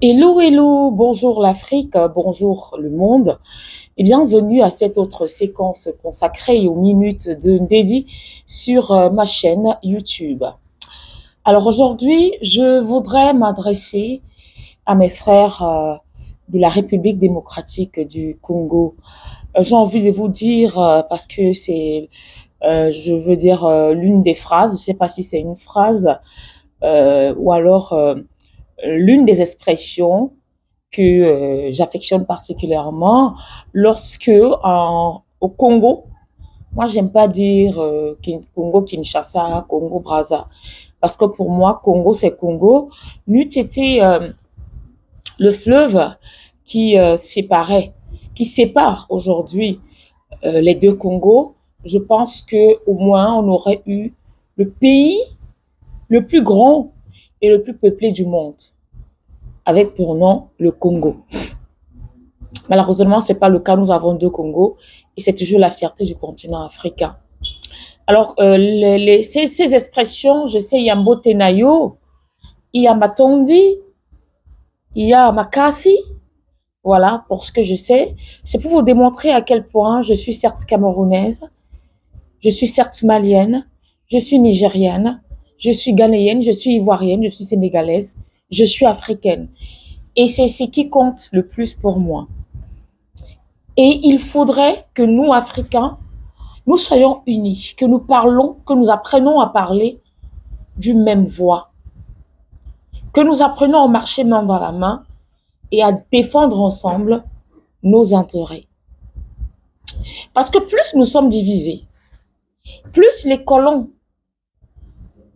Hello, hello, bonjour l'Afrique, bonjour le monde et bienvenue à cette autre séquence consacrée aux minutes de Ndedi sur ma chaîne YouTube. Alors aujourd'hui, je voudrais m'adresser à mes frères de la République démocratique du Congo. J'ai envie de vous dire, parce que c'est, je veux dire, l'une des phrases, je ne sais pas si c'est une phrase ou alors l'une des expressions que j'affectionne particulièrement lorsque au Congo, moi j'aime pas dire Congo Kinshasa, Congo Brazza, parce que pour moi Congo c'est Congo, n'eût été le fleuve qui séparait, qui sépare aujourd'hui les deux Congos, je pense que au moins on aurait eu le pays le plus grand et le plus peuplé du monde, avec pour nom le Congo. Malheureusement, ce n'est pas le cas. Nous avons deux Congos et c'est toujours la fierté du continent africain. Alors, ces expressions, je sais, il y a Mbotenayo, il y a Matondi, il y a Makasi, voilà, pour ce que je sais. C'est pour vous démontrer à quel point je suis certes camerounaise, je suis certes malienne, je suis nigérienne, je suis ghanéenne, je suis ivoirienne, je suis sénégalaise, je suis africaine. Et c'est ce qui compte le plus pour moi. Et il faudrait que nous, Africains, nous soyons unis, que nous parlons, que nous apprenons à parler d'une même voix, que nous apprenons à marcher main dans la main et à défendre ensemble nos intérêts. Parce que plus nous sommes divisés, plus les colons,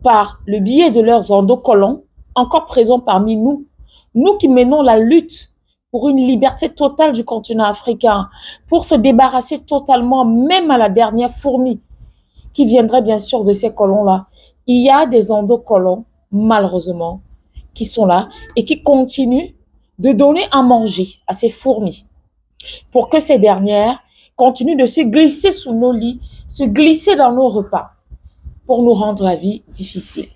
par le biais de leurs endocolons, encore présents parmi nous, nous qui menons la lutte pour une liberté totale du continent africain, pour se débarrasser totalement, même à la dernière fourmi, qui viendrait bien sûr de ces colons-là. Il y a des endocolons, malheureusement, qui sont là et qui continuent de donner à manger à ces fourmis pour que ces dernières continuent de se glisser sous nos lits, se glisser dans nos repas pour nous rendre la vie difficile.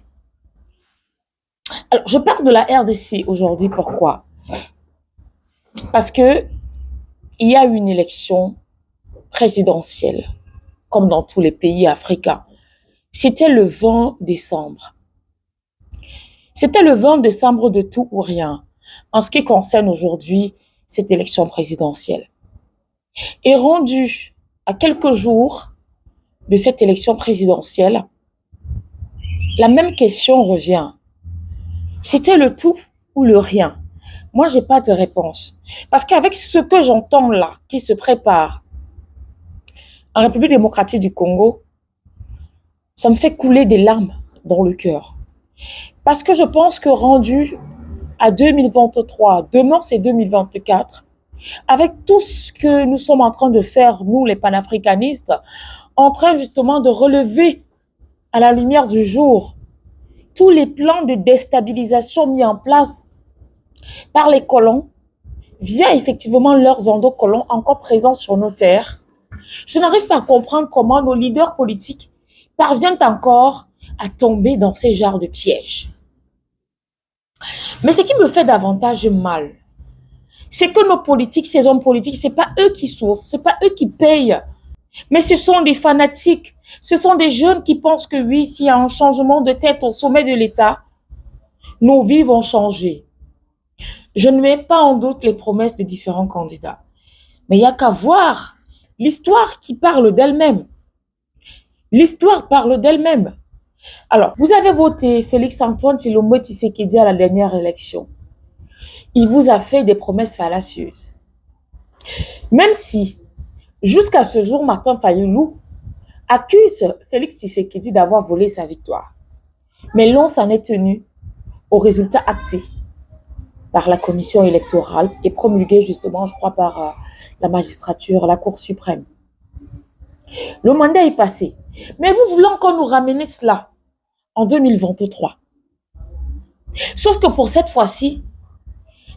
Alors, je parle de la RDC aujourd'hui. Pourquoi? Parce que il y a une élection présidentielle, comme dans tous les pays africains. C'était le 20 décembre. C'était le 20 décembre de tout ou rien, en ce qui concerne aujourd'hui cette élection présidentielle. Et rendu à quelques jours de cette élection présidentielle, la même question revient. C'était le tout ou le rien? Moi, j'ai pas de réponse. Parce qu'avec ce que j'entends là, qui se prépare en République démocratique du Congo, ça me fait couler des larmes dans le cœur. Parce que je pense que rendu à 2023, demain c'est 2024, avec tout ce que nous sommes en train de faire, nous les panafricanistes, en train justement de relever à la lumière du jour tous les plans de déstabilisation mis en place par les colons, via effectivement leurs endocolons encore présents sur nos terres. Je n'arrive pas à comprendre comment nos leaders politiques parviennent encore à tomber dans ces genres de pièges. Mais ce qui me fait davantage mal, c'est que nos politiques, ces hommes politiques, c'est pas eux qui souffrent, c'est pas eux qui payent, mais ce sont des fanatiques, ce sont des jeunes qui pensent que oui, s'il y a un changement de tête au sommet de l'État, nos vies vont changer. Je ne mets pas en doute les promesses des différents candidats, mais il n'y a qu'à voir l'histoire qui parle d'elle-même. L'histoire parle d'elle-même. Alors, vous avez voté Félix-Antoine Tshilombo Tshisekedi à la dernière élection. Il vous a fait des promesses fallacieuses. Même si, jusqu'à ce jour, Martin Fayulu accuse Félix Tshisekedi d'avoir volé sa victoire. Mais l'on s'en est tenu aux résultats actés par la commission électorale et promulgués justement, je crois, par la magistrature, la Cour suprême. Le mandat est passé. Mais vous voulez encore nous ramener cela en 2023. Sauf que pour cette fois-ci,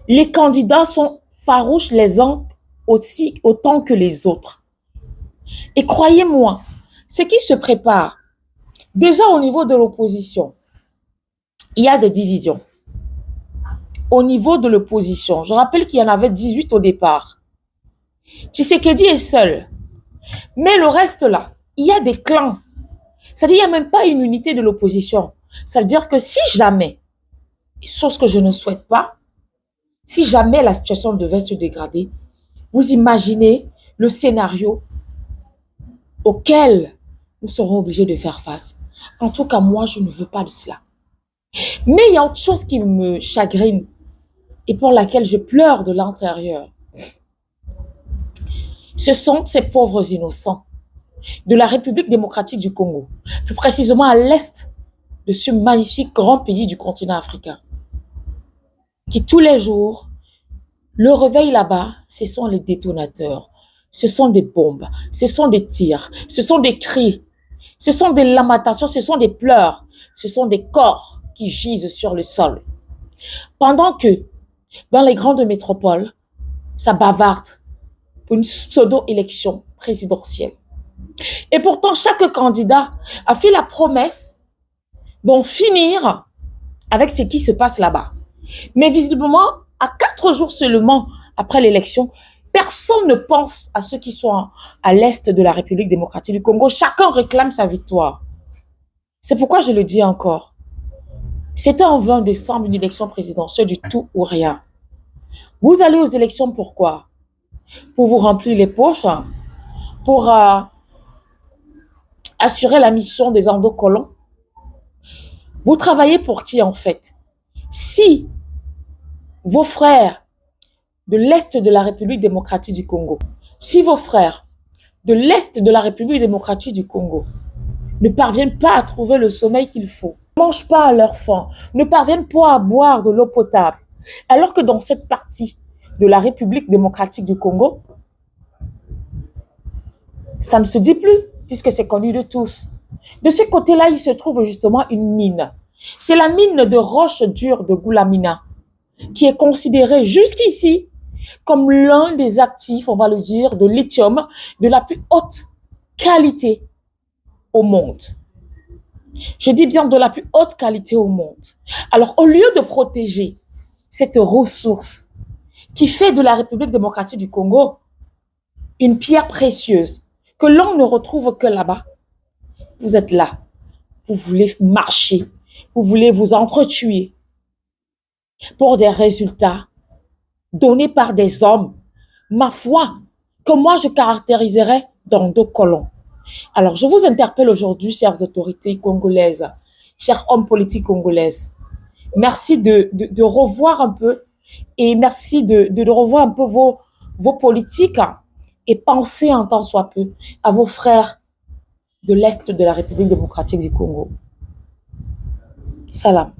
les candidats sont farouches les uns aussi autant que les autres. Et croyez-moi, ce qui se prépare, déjà au niveau de l'opposition, il y a des divisions. au niveau de l'opposition. Je rappelle qu'il y en avait 18 au départ. Tshisekedi est seul. Mais le reste là, il y a des clans. C'est-à-dire qu'il n'y a même pas une unité de l'opposition. Ça veut dire que si jamais, chose que je ne souhaite pas, si jamais la situation devait se dégrader, vous imaginez le scénario auquel nous serons obligés de faire face. En tout cas, moi, je ne veux pas de cela. Mais il y a autre chose qui me chagrine et pour laquelle je pleure de l'intérieur. Ce sont ces pauvres innocents de la République démocratique du Congo, plus précisément à l'est de ce magnifique grand pays du continent africain, qui tous les jours, le réveil là-bas, ce sont les détonateurs, ce sont des bombes, ce sont des tirs, ce sont des cris, ce sont des lamentations, ce sont des pleurs, ce sont des corps qui gisent sur le sol. Pendant que, dans les grandes métropoles, ça bavarde pour une pseudo-élection présidentielle. Et pourtant, chaque candidat a fait la promesse d'en finir avec ce qui se passe là-bas. Mais visiblement, à 4 jours seulement après l'élection, personne ne pense à ceux qui sont à l'est de la République démocratique du Congo. Chacun réclame sa victoire. C'est pourquoi je le dis encore. C'était en 20 décembre une élection présidentielle du tout ou rien. Vous allez aux élections pourquoi? Pour vous remplir les poches, pour assurer la mission des endocolons. Vous travaillez pour qui en fait? Si vos frères de l'Est de la République démocratique du Congo, si vos frères de l'Est de la République démocratique du Congo ne parviennent pas à trouver le sommeil qu'il faut, ne mangent pas à leur faim, ne parviennent pas à boire de l'eau potable, alors que dans cette partie de la République démocratique du Congo, ça ne se dit plus, puisque c'est connu de tous. De ce côté-là, il se trouve justement une mine. C'est la mine de roche dure de Goulamina, qui est considérée jusqu'ici comme l'un des actifs, on va le dire, de lithium de la plus haute qualité au monde. Je dis bien de la plus haute qualité au monde. Alors, au lieu de protéger cette ressource qui fait de la République démocratique du Congo une pierre précieuse que l'on ne retrouve que là-bas, vous êtes là, vous voulez marcher, vous voulez vous entretuer pour des résultats donnés par des hommes, ma foi, que moi je caractériserais dans deux colons. Alors, je vous interpelle aujourd'hui, chères autorités congolaises, chers hommes politiques congolaises. Merci de revoir un peu et merci de revoir un peu vos politiques et penser un tant soit peu à vos frères de l'Est de la République démocratique du Congo. Salam.